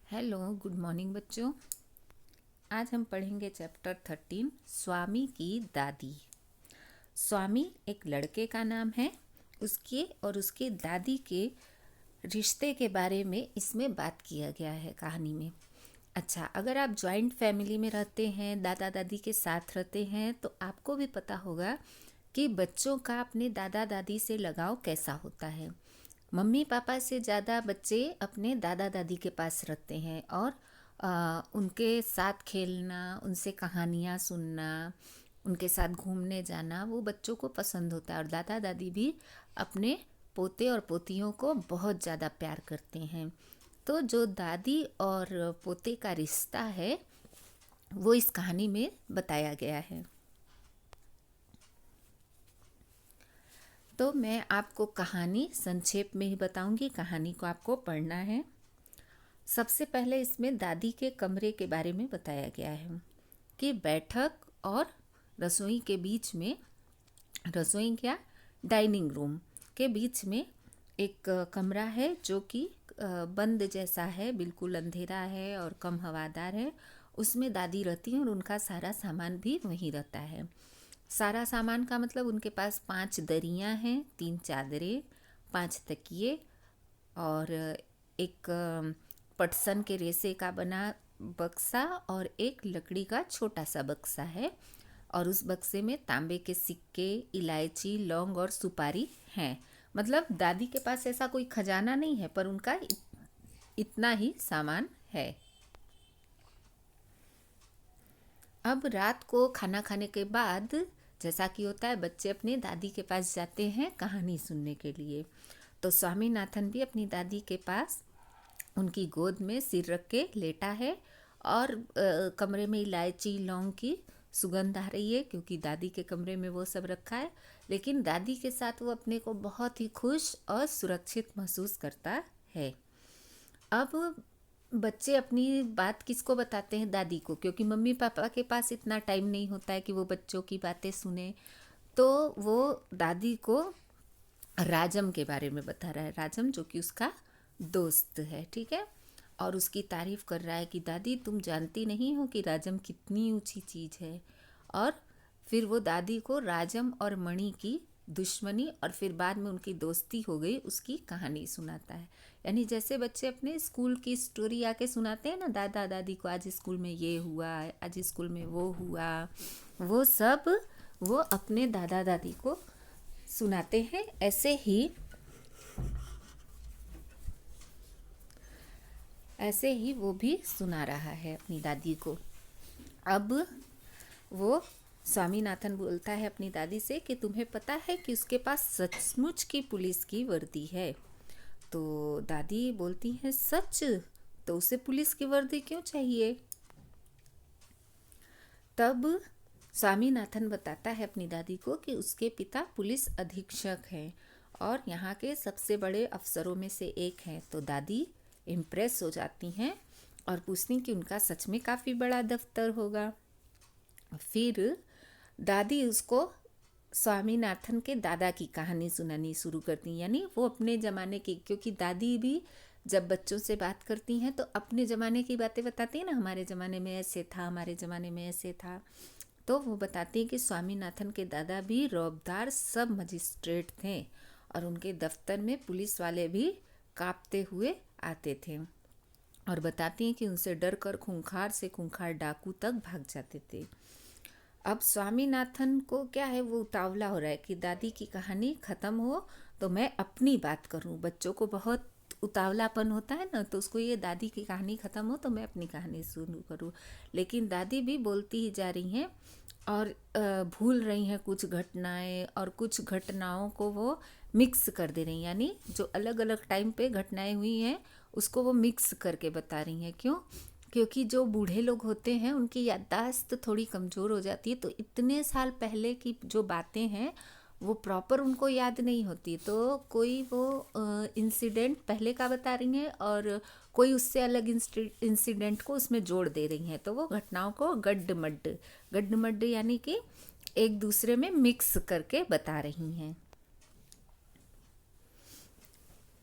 Hello, good morning बच्चों। आज हम पढ़ेंगे चैप्टर 13 स्वामी की दादी। स्वामी एक लड़के का नाम है। उसके और उसके दादी के रिश्ते के बारे में इसमें बात किया गया है कहानी में। अच्छा, अगर आप जॉइंट फैमिली में रहते हैं, दादा दादी के साथ रहते हैं, तो आपको भी पता होगा कि बच्चों का अपने दादा दादी से लगाव कैसा होता है। मम्मी पापा से ज़्यादा बच्चे अपने दादा दादी के पास रहते हैं और उनके साथ खेलना, उनसे कहानियाँ सुनना, उनके साथ घूमने जाना वो बच्चों को पसंद होता है। और दादा दादी भी अपने पोते और पोतियों को बहुत ज़्यादा प्यार करते हैं। तो जो दादी और पोते का रिश्ता है वो इस कहानी में बताया गया है। तो मैं आपको कहानी संक्षेप में ही बताऊंगी, कहानी को आपको पढ़ना है। सबसे पहले इसमें दादी के कमरे के बारे में बताया गया है कि बैठक और रसोई के बीच में, रसोई क्या, डाइनिंग रूम के बीच में एक कमरा है जो कि बंद जैसा है, बिल्कुल अंधेरा है और कम हवादार है। उसमें दादी रहती हैं और उनका सारा सामान भी वहीं रहता है। सारा सामान का मतलब उनके पास 5 दरियाँ हैं, 3 चादरें, 5 तकिए और एक पटसन के रेशे का बना बक्सा और एक लकड़ी का छोटा सा बक्सा है। और उस बक्से में तांबे के सिक्के, इलायची, लौंग और सुपारी हैं। मतलब दादी के पास ऐसा कोई खजाना नहीं है, पर उनका इतना ही सामान है। अब रात को खाना खाने के बाद जैसा कि होता है, बच्चे अपने दादी के पास जाते हैं कहानी सुनने के लिए। तो स्वामीनाथन भी अपनी दादी के पास उनकी गोद में सिर रख के लेटा है और कमरे में इलायची, लौंग की सुगंध आ रही है क्योंकि दादी के कमरे में वो सब रखा है। लेकिन दादी के साथ वो अपने को बहुत ही खुश और सुरक्षित महसूस करता है। अब बच्चे अपनी बात किसको बताते हैं? दादी को, क्योंकि मम्मी पापा के पास इतना टाइम नहीं होता है कि वो बच्चों की बातें सुने। तो वो दादी को राजम के बारे में बता रहा है। राजम जो कि उसका दोस्त है, ठीक है। और उसकी तारीफ कर रहा है कि दादी तुम जानती नहीं हो कि राजम कितनी ऊंची चीज़ है। और फिर वो दादी को राजम और मणि की दुश्मनी और फिर बाद में उनकी दोस्ती हो गई उसकी कहानी सुनाता है। यानी जैसे बच्चे अपने स्कूल की स्टोरी आके सुनाते हैं ना दादा दादी को, आज स्कूल में ये हुआ, आज स्कूल में वो हुआ, वो सब वो अपने दादा दादी को सुनाते हैं। ऐसे ही वो भी सुना रहा है अपनी दादी को। अब वो स्वामीनाथन बोलता है अपनी दादी से कि तुम्हें पता है कि उसके पास सचमुच की पुलिस की वर्दी है। तो दादी बोलती है सच? तो उसे पुलिस की वर्दी क्यों चाहिए? तब स्वामीनाथन बताता है अपनी दादी को कि उसके पिता पुलिस अधीक्षक हैं और यहाँ के सबसे बड़े अफसरों में से एक हैं। तो दादी इम्प्रेस हो जाती हैं और पूछती कि उनका सच में काफ़ी बड़ा दफ्तर होगा। फिर दादी उसको स्वामीनाथन के दादा की कहानी सुनानी शुरू करती, यानी वो अपने ज़माने की, क्योंकि दादी भी जब बच्चों से बात करती हैं तो अपने ज़माने की बातें बताती हैं ना, हमारे ज़माने में ऐसे था, हमारे ज़माने में ऐसे था। तो वो बताती हैं कि स्वामीनाथन के दादा भी रौबदार सब मजिस्ट्रेट थे और उनके दफ्तर में पुलिस वाले भी कांपते हुए आते थे। और बताती हैं कि उनसे डर कर खूंखार से खूंखार डाकू तक भाग जाते थे। अब स्वामीनाथन को क्या है, वो उतावला हो रहा है कि दादी की कहानी ख़त्म हो तो मैं अपनी बात करूं। बच्चों को बहुत उतावलापन होता है ना, तो उसको ये दादी की कहानी ख़त्म हो तो मैं अपनी कहानी शुरू करूं। लेकिन दादी भी बोलती ही जा रही हैं और भूल रही हैं कुछ घटनाएं, और कुछ घटनाओं को वो मिक्स कर दे रही हैं, यानी जो अलग अलग टाइम पे घटनाएं हुई हैं उसको वो मिक्स करके बता रही हैं। क्यों? क्योंकि जो बूढ़े लोग होते हैं उनकी याददाश्त थोड़ी कमज़ोर हो जाती है, तो इतने साल पहले की जो बातें हैं वो प्रॉपर उनको याद नहीं होती। तो कोई वो इंसिडेंट पहले का बता रही हैं और कोई उससे अलग इंसिडेंट को उसमें जोड़ दे रही हैं। तो वो घटनाओं को गड्ड मड्ड यानी कि एक दूसरे में मिक्स करके बता रही हैं।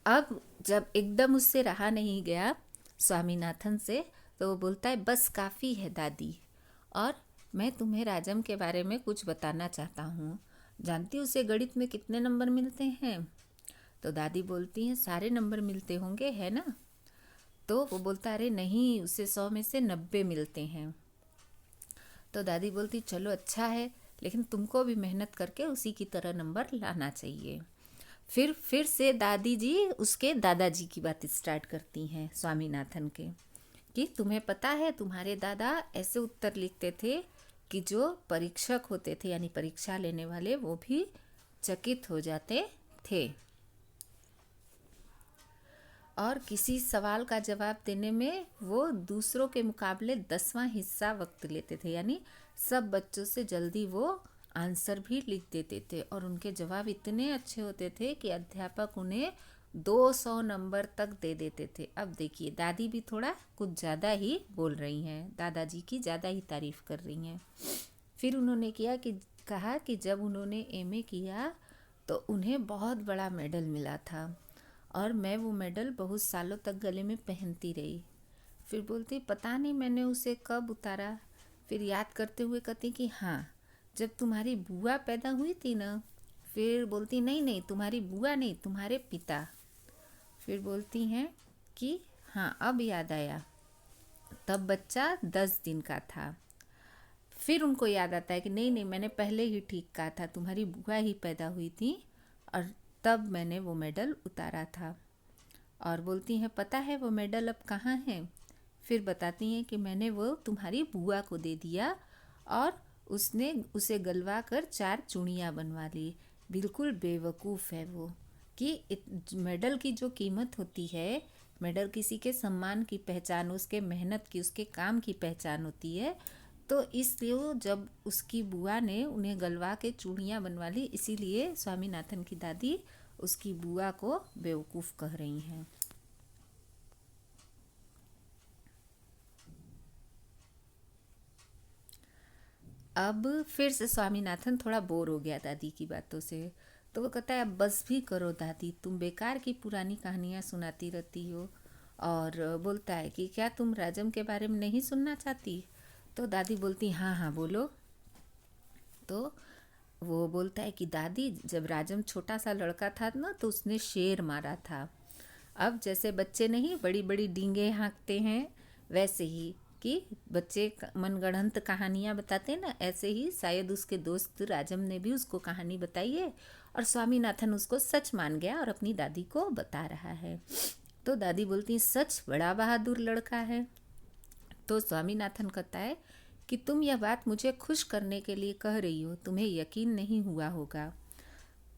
अब जब एकदम उससे रहा नहीं गया स्वामीनाथन से, तो वो बोलता है बस काफ़ी है दादी, और मैं तुम्हें राजम के बारे में कुछ बताना चाहता हूँ। जानती उसे गणित में कितने नंबर मिलते हैं? तो दादी बोलती हैं सारे नंबर मिलते होंगे, है ना? तो वो बोलता अरे नहीं, उसे 100 में से 90 मिलते हैं। तो दादी बोलती चलो अच्छा है, लेकिन तुमको भी मेहनत करके उसी की तरह नंबर लाना चाहिए। फिर से दादी जी उसके दादाजी की बात स्टार्ट करती हैं स्वामीनाथन के, कि तुम्हें पता है तुम्हारे दादा ऐसे उत्तर लिखते थे कि जो परीक्षक होते थे यानी परीक्षा लेने वाले वो भी चकित हो जाते थे, और किसी सवाल का जवाब देने में वो दूसरों के मुकाबले 10वां हिस्सा वक्त लेते थे, यानी सब बच्चों से जल्दी वो आंसर भी लिख देते थे, और उनके जवाब इतने अच्छे होते थे कि अध्यापक उन्हें 200 नंबर तक दे देते थे। अब देखिए दादी भी थोड़ा कुछ ज़्यादा ही बोल रही हैं, दादाजी की ज़्यादा ही तारीफ़ कर रही हैं। फिर उन्होंने कहा कि जब उन्होंने एमए किया तो उन्हें बहुत बड़ा मेडल मिला था, और मैं वो मेडल बहुत सालों तक गले में पहनती रही। फिर बोलती पता नहीं मैंने उसे कब उतारा। फिर याद करते हुए कहती कि हाँ, जब तुम्हारी बुआ पैदा हुई थी ना। फिर बोलती नहीं नहीं, तुम्हारी बुआ नहीं, तुम्हारे पिता। फिर बोलती हैं कि हाँ अब याद आया, तब बच्चा 10 दिन का था। फिर उनको याद आता है कि नहीं नहीं, मैंने पहले ही ठीक कहा था, तुम्हारी बुआ ही पैदा हुई थी और तब मैंने वो मेडल उतारा था। और बोलती हैं पता है वो मेडल अब कहाँ है? फिर बताती हैं कि मैंने वो तुम्हारी बुआ को दे दिया, और उसने उसे गलवा कर 4 चूड़ियाँ बनवा ली। बिल्कुल बेवकूफ़ है वो, कि मेडल की जो कीमत होती है, मेडल किसी के सम्मान की पहचान, उसके मेहनत की, उसके काम की पहचान होती है। तो इसलिए जब उसकी बुआ ने उन्हें गलवा के चूड़ियाँ बनवा ली, इसीलिए स्वामीनाथन की दादी उसकी बुआ को बेवकूफ़ कह रही हैं। अब फिर से स्वामीनाथन थोड़ा बोर हो गया दादी की बातों से, तो वो कहता है अब बस भी करो दादी, तुम बेकार की पुरानी कहानियाँ सुनाती रहती हो। और बोलता है कि क्या तुम राजम के बारे में नहीं सुनना चाहती? तो दादी बोलती हाँ हाँ बोलो। तो वो बोलता है कि दादी जब राजम छोटा सा लड़का था ना तो उसने शेर मारा था। अब जैसे बच्चे नहीं बड़ी बड़ी डींगे हाँकते हैं, वैसे ही कि बच्चे मनगढ़ंत कहानियाँ बताते हैं ना, ऐसे ही शायद उसके दोस्त राजम ने भी उसको कहानी बताई है, और स्वामीनाथन उसको सच मान गया और अपनी दादी को बता रहा है। तो दादी बोलती है सच बड़ा बहादुर लड़का है। तो स्वामीनाथन कहता है कि तुम यह बात मुझे खुश करने के लिए कह रही हो, तुम्हें यकीन नहीं हुआ होगा।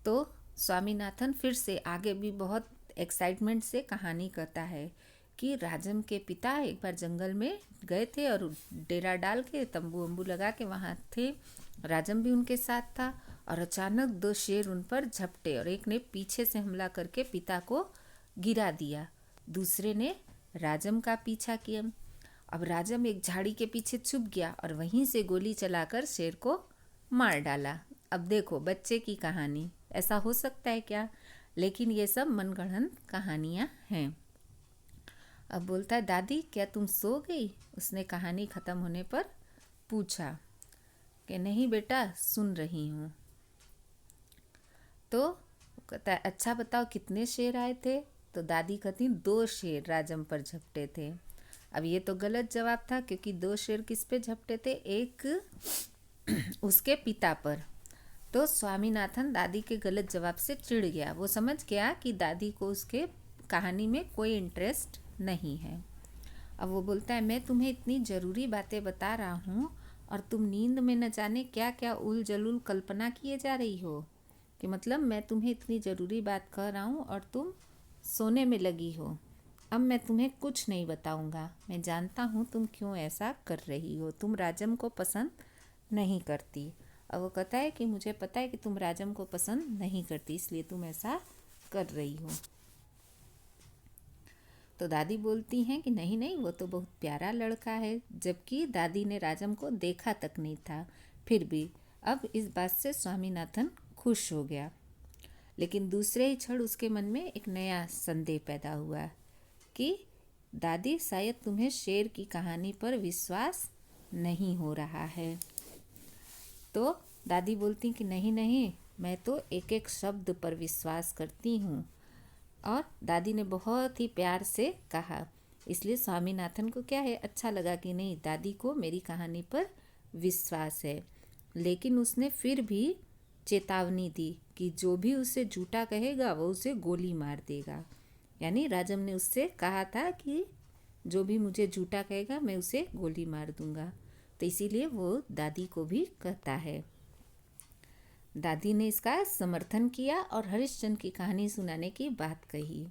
तो स्वामीनाथन फिर से आगे भी बहुत एक्साइटमेंट से कहानी कहता है कि राजम के पिता एक बार जंगल में गए थे और डेरा डाल के तंबू वंबू लगा के वहाँ थे, राजम भी उनके साथ था, और अचानक 2 शेर उन पर झपटे, और एक ने पीछे से हमला करके पिता को गिरा दिया, दूसरे ने राजम का पीछा किया। अब राजम एक झाड़ी के पीछे छुप गया और वहीं से गोली चलाकर शेर को मार डाला। अब देखो बच्चे की कहानी, ऐसा हो सकता है क्या? लेकिन ये सब मनगढ़ंत कहानियाँ हैं। अब बोलता है दादी क्या तुम सो गई? उसने कहानी ख़त्म होने पर पूछा। कि नहीं बेटा सुन रही हूँ। तो कहता है अच्छा बताओ कितने शेर आए थे? तो दादी कहती 2 शेर राजम पर झपटे थे। अब ये तो गलत जवाब था, क्योंकि 2 शेर किस पे झपटे थे? एक उसके पिता पर। तो स्वामीनाथन दादी के गलत जवाब से चिढ़ गया, वो समझ गया कि दादी को उसके कहानी में कोई इंटरेस्ट नहीं है। अब वो बोलता है मैं तुम्हें इतनी ज़रूरी बातें बता रहा हूँ और तुम नींद में न जाने क्या क्या उल जलूल कल्पना किए जा रही हो, कि मतलब मैं तुम्हें इतनी ज़रूरी बात कह रहा हूँ और तुम सोने में लगी हो। अब मैं तुम्हें कुछ नहीं बताऊँगा, मैं जानता हूँ तुम क्यों ऐसा कर रही हो, तुम राजम को पसंद नहीं करती। अब वो कहता है कि मुझे पता है कि तुम राजम को पसंद नहीं करती, इसलिए तुम ऐसा कर रही हो। तो दादी बोलती हैं कि नहीं नहीं, वो तो बहुत प्यारा लड़का है, जबकि दादी ने राजम को देखा तक नहीं था। फिर भी अब इस बात से स्वामीनाथन खुश हो गया, लेकिन दूसरे ही क्षण उसके मन में एक नया संदेह पैदा हुआ कि दादी, शायद तुम्हें शेर की कहानी पर विश्वास नहीं हो रहा है। तो दादी बोलती कि नहीं नहीं, मैं तो एक एक शब्द पर विश्वास करती हूँ। और दादी ने बहुत ही प्यार से कहा। इसलिए स्वामीनाथन को क्या है, अच्छा लगा कि नहीं, दादी को मेरी कहानी पर विश्वास है। लेकिन उसने फिर भी चेतावनी दी कि जो भी उसे झूठा कहेगा वो उसे गोली मार देगा। यानी राजम ने उससे कहा था कि जो भी मुझे झूठा कहेगा मैं उसे गोली मार दूंगा। तो इसीलिए वो दादी को भी कहता है। दादी ने इसका समर्थन किया और हरिश्चंद्र की कहानी सुनाने की बात कही,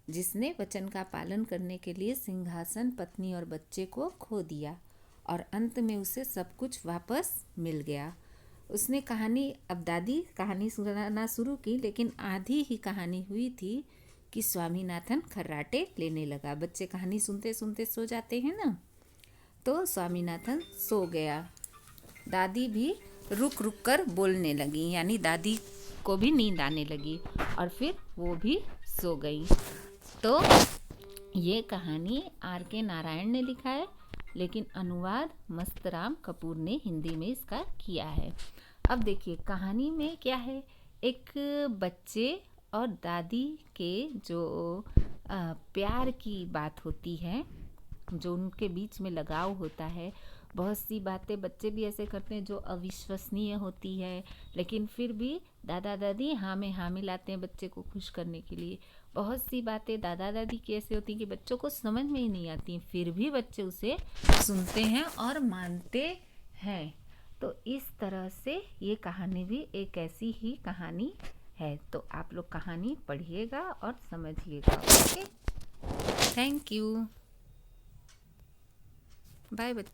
जिसने वचन का पालन करने के लिए सिंहासन, पत्नी और बच्चे को खो दिया और अंत में उसे सब कुछ वापस मिल गया। उसने अब दादी कहानी सुनाना शुरू की, लेकिन आधी ही कहानी हुई थी कि स्वामीनाथन खर्राटे लेने लगा। बच्चे कहानी सुनते सुनते सो जाते हैं ना, तो स्वामीनाथन सो गया। दादी भी रुक रुक कर बोलने लगी, यानी दादी को भी नींद आने लगी और फिर वो भी सो गई। तो ये कहानी R.K. नारायण ने लिखा है, लेकिन अनुवाद मस्तराम कपूर ने हिंदी में इसका किया है। अब देखिए कहानी में क्या है, एक बच्चे और दादी के जो प्यार की बात होती है, जो उनके बीच में लगाव होता है। बहुत सी बातें बच्चे भी ऐसे करते हैं जो अविश्वसनीय होती है, लेकिन फिर भी दादा दादी हाँ में हाँ मिलाते हैं बच्चे को खुश करने के लिए। बहुत सी बातें दादा दादी की ऐसी होती हैं कि बच्चों को समझ में ही नहीं आती, फिर भी बच्चे उसे सुनते हैं और मानते हैं। तो इस तरह से ये कहानी भी एक ऐसी ही कहानी है। तो आप लोग कहानी पढ़िएगा और समझिएगा। ओके, थैंक यू, बाय बच्चों।